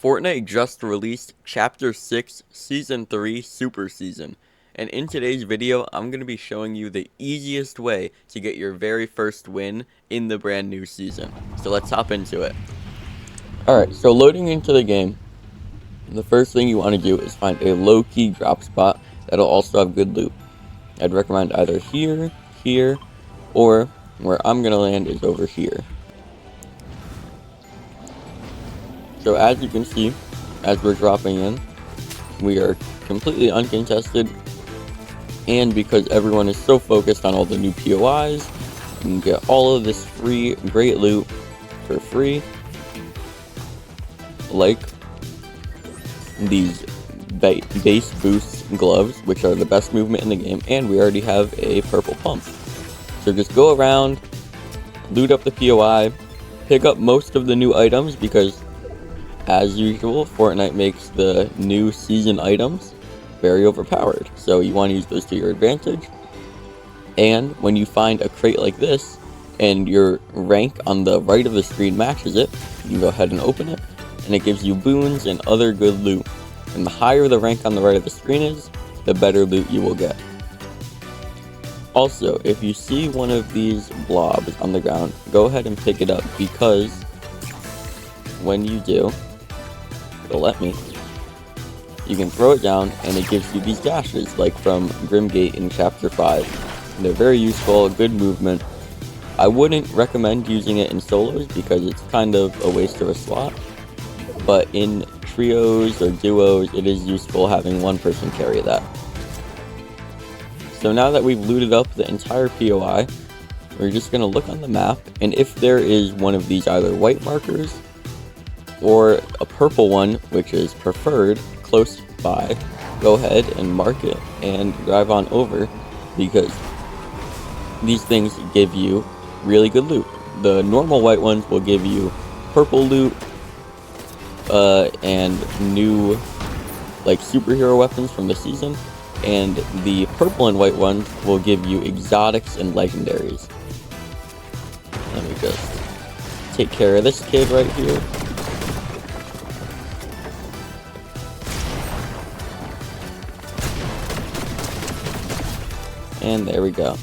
Fortnite just released Chapter 6 Season 3 Super Season, and in today's video, I'm going to be showing you the easiest way to get your very first win in the brand new season. So let's hop into it. Alright, so loading into the game, the first thing you want to do is find a low-key drop spot that'll also have good loot. I'd recommend either here, or where I'm going to land is over here. So as you can see, as we're dropping in, we are completely uncontested, and because everyone is so focused on all the new POIs, you can get all of this free, great loot for free, like these base boost gloves, which are the best movement in the game, and we already have a purple pump. So just go around, loot up the POI, pick up most of the new items, because as usual, Fortnite makes the new season items very overpowered, so you want to use those to your advantage. And when you find a crate like this, and your rank on the right of the screen matches it, you can go ahead and open it, and it gives you boons and other good loot. And the higher the rank on the right of the screen is, the better loot you will get. Also, if you see one of these blobs on the ground, go ahead and pick it up, because when you do, it'll let me. You can throw it down, and it gives you these dashes, like from Grimgate in Chapter 5. And they're very useful, good movement. I wouldn't recommend using it in solos, because it's kind of a waste of a slot. But in trios or duos, it is useful having one person carry that. So now that we've looted up the entire POI, we're just going to look on the map, and if there is one of these either white markers or a purple one, which is preferred, close by, go ahead and mark it and drive on over, because these things give you really good loot. The normal white ones will give you purple loot and new like superhero weapons from the season, and the purple and white ones will give you exotics and legendaries. Let me just take care of this kid right here. And there we go.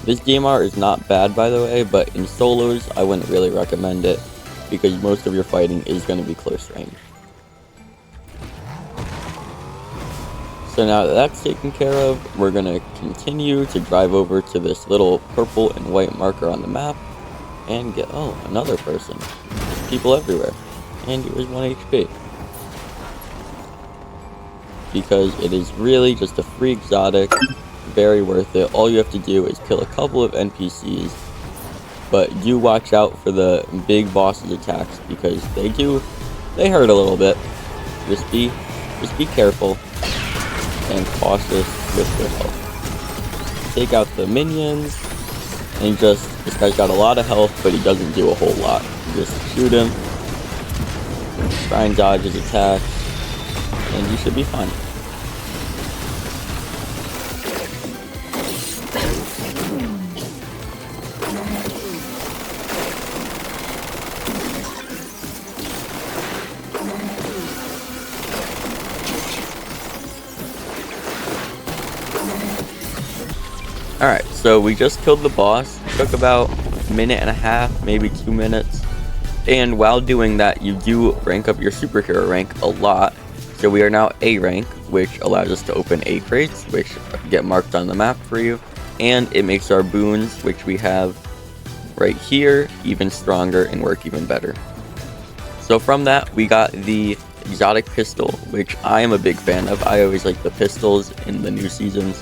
This DMR is not bad, by the way, but in solos, I wouldn't really recommend it, because most of your fighting is going to be close range. So now that that's taken care of, we're going to continue to drive over to this little purple and white marker on the map, and get, oh, another person. There's people everywhere. And here's 1 HP. Because it is really just a free exotic. Very worth it. All you have to do is kill a couple of NPCs, but do watch out for the big boss's attacks, because they hurt a little bit. Just be careful and cautious with your health. Take out the minions, and this guy's got a lot of health, but he doesn't do a whole lot. Just shoot him, try and dodge his attacks, and you should be fine. Alright, so we just killed the boss. It took about a minute and a half, maybe 2 minutes. And while doing that, you do rank up your superhero rank a lot. So we are now A rank, which allows us to open A crates, which get marked on the map for you. And it makes our boons, which we have right here, even stronger and work even better. So from that, we got the exotic pistol, which I am a big fan of. I always like the pistols in the new seasons.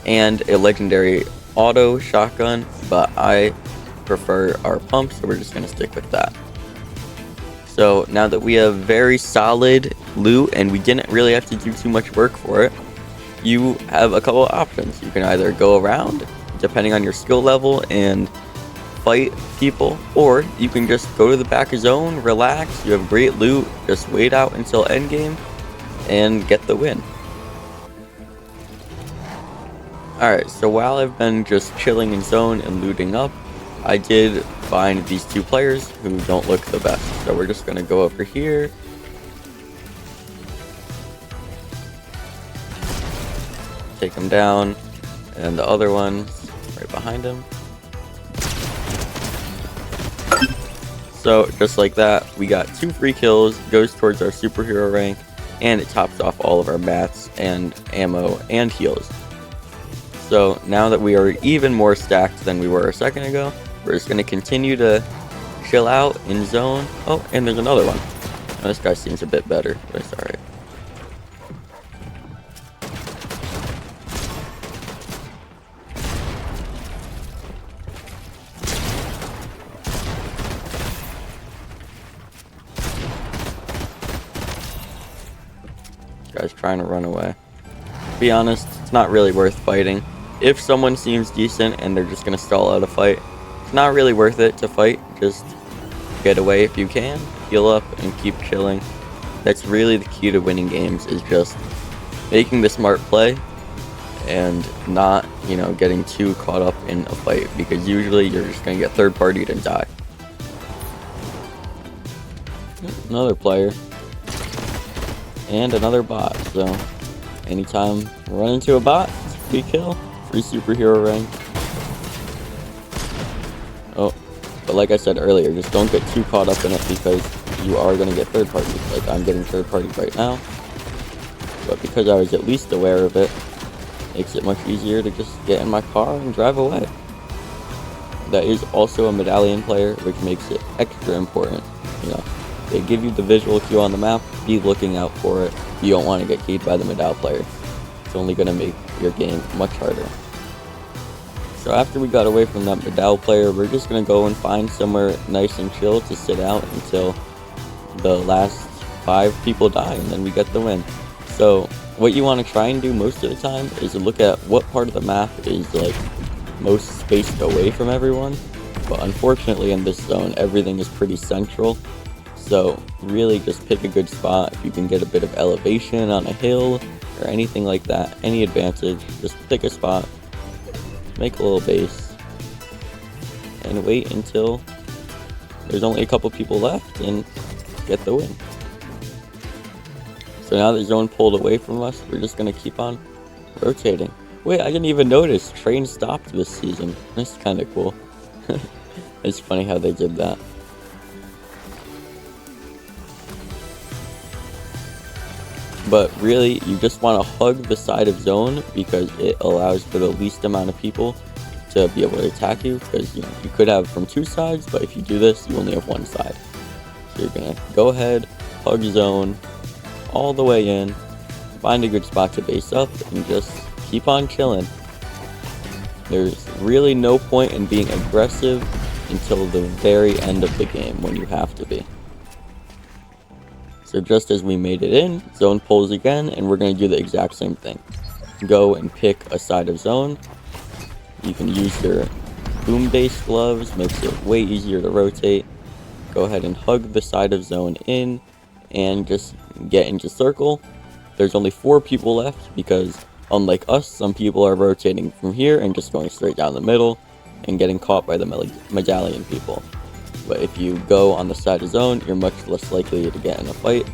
And a legendary auto shotgun, but I prefer our pump, so we're just going to stick with that. So now that we have very solid loot, and we didn't really have to do too much work for it, you have a couple of options. You can either go around, depending on your skill level, and fight people, or you can just go to the back zone, relax, you have great loot, just wait out until endgame, and get the win. Alright, so while I've been just chilling in zone and looting up, I did find these two players who don't look the best. So we're just going to go over here take him down, and the other one's right behind him. So just like that, we got 2 free kills, goes towards our superhero rank, and it tops off all of our mats and ammo and heals. So now that we are even more stacked than we were a second ago, we're just going to continue to chill out in zone. Oh, and there's another one. Oh, this guy seems a bit better, but it's alright. Guy's trying to run away. To be honest, it's not really worth fighting. If someone seems decent and they're just going to stall out a fight, it's not really worth it to fight. Just get away if you can, heal up, and keep chilling. That's really the key to winning games, is just making the smart play and not, getting too caught up in a fight, because usually you're just going to get third-partied and die. Another player. And another bot, so anytime you run into a bot, it's a free kill, free superhero rank. Oh, but like I said earlier, just don't get too caught up in it, because you are going to get third party. Like, I'm getting third party right now, but because I was at least aware of it, makes it much easier to just get in my car and drive away. That is also a medallion player, which makes it extra important. They give you the visual cue on the map, be looking out for it. You don't want to get keyed by the medal player. It's only going to make your game much harder. So after we got away from that medal player, we're just going to go and find somewhere nice and chill to sit out until the last 5 people die, and then we get the win. So what you want to try and do most of the time is to look at what part of the map is most spaced away from everyone. But unfortunately in this zone, everything is pretty central. So really just pick a good spot. If you can get a bit of elevation on a hill or anything like that, any advantage, just pick a spot, make a little base, and wait until there's only a couple people left and get the win. So now the zone pulled away from us, we're just going to keep on rotating. Wait, I didn't even notice train stopped this season. That's kind of cool. It's funny how they did that. But really, you just want to hug the side of zone, because it allows for the least amount of people to be able to attack you. Because you could have from 2 sides, but if you do this, you only have 1 side. So you're gonna go ahead, hug zone all the way in, find a good spot to base up, and just keep on chilling. There's really no point in being aggressive until the very end of the game, when you have to be. So just as we made it in, zone pulls again, and we're going to do the exact same thing. Go and pick a side of zone. You can use your boom-based gloves, makes it way easier to rotate. Go ahead and hug the side of zone in, and just get into circle. There's only 4 people left, because unlike us, some people are rotating from here and just going straight down the middle and getting caught by the medallion people. But if you go on the side of zone, you're much less likely to get in a fight,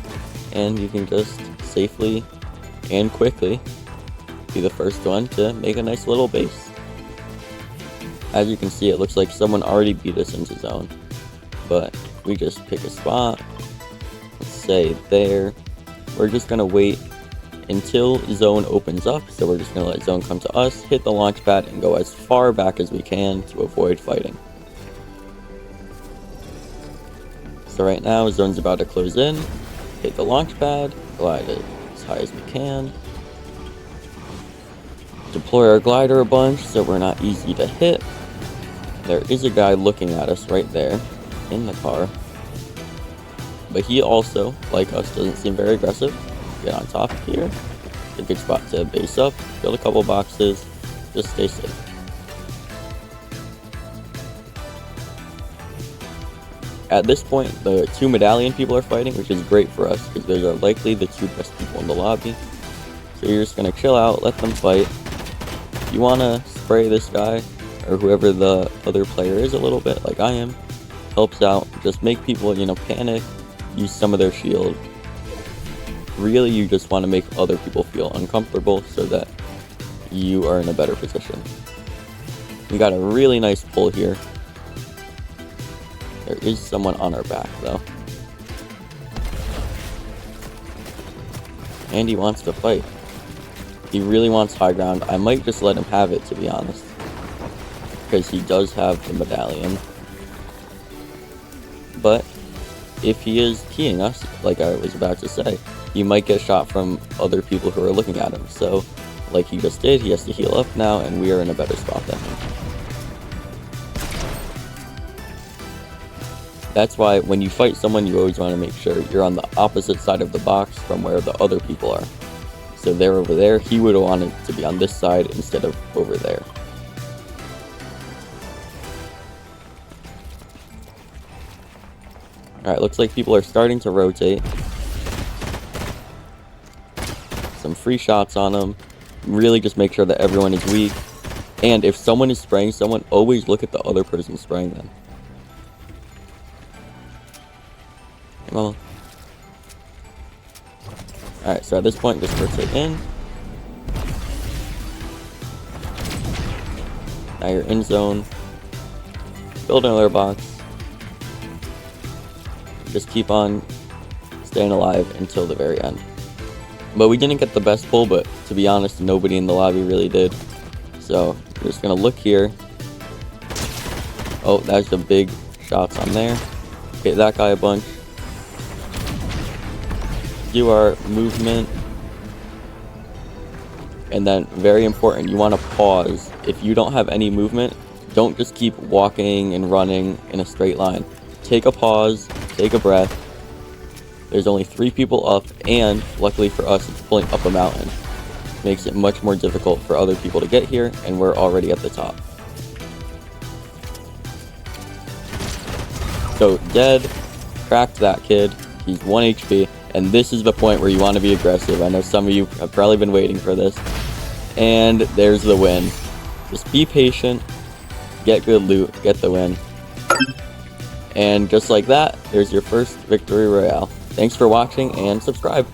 and you can just safely and quickly be the first one to make a nice little base. As you can see, it looks like someone already beat us into zone, but we just pick a spot, let's say there. We're just going to wait until zone opens up, so we're just going to let zone come to us, hit the launch pad, and go as far back as we can to avoid fighting. So right now, zone's about to close in, hit the launch pad, glide it as high as we can, deploy our glider a bunch so we're not easy to hit. There is a guy looking at us right there in the car, but he also, like us, doesn't seem very aggressive. Get on top here, it's a good spot to base up, build a couple boxes, just stay safe. At this point, the 2 medallion people are fighting, which is great for us, because those are likely the 2 best people in the lobby. So you're just going to chill out, let them fight. If you want to spray this guy, or whoever the other player is a little bit, like I am, helps out. Just make people, panic, use some of their shield. Really, you just want to make other people feel uncomfortable so that you are in a better position. We got a really nice pull here. There is someone on our back, though. And he wants to fight. He really wants high ground. I might just let him have it, to be honest. Because he does have the medallion. But if he is keying us, like I was about to say, he might get shot from other people who are looking at him. So, like he just did, he has to heal up now, and we are in a better spot than him. That's why when you fight someone, you always want to make sure you're on the opposite side of the box from where the other people are. So they're over there, he would have wanted to be on this side instead of over there. Alright, looks like people are starting to rotate. Some free shots on them. Really just make sure that everyone is weak. And if someone is spraying someone, always look at the other person spraying them. Come on. Alright, so at this point, just rotate in. Now you're in zone. Build another box. Just keep on staying alive until the very end. But we didn't get the best pull, but to be honest, nobody in the lobby really did. So, we're just gonna look here. Oh, that's the big shots on there. Hit that guy a bunch. Do our movement. And then, very important, you want to pause. If you don't have any movement, don't just keep walking and running in a straight line. Take a pause, take a breath. There's only 3 people up, and luckily for us, it's pulling up a mountain. Makes it much more difficult for other people to get here, and we're already at the top. So, dead, cracked that kid. He's 1 HP, and this is the point where you want to be aggressive. I know some of you have probably been waiting for this. And there's the win. Just be patient, get good loot, get the win. And just like that, there's your first victory royale. Thanks for watching, and subscribe.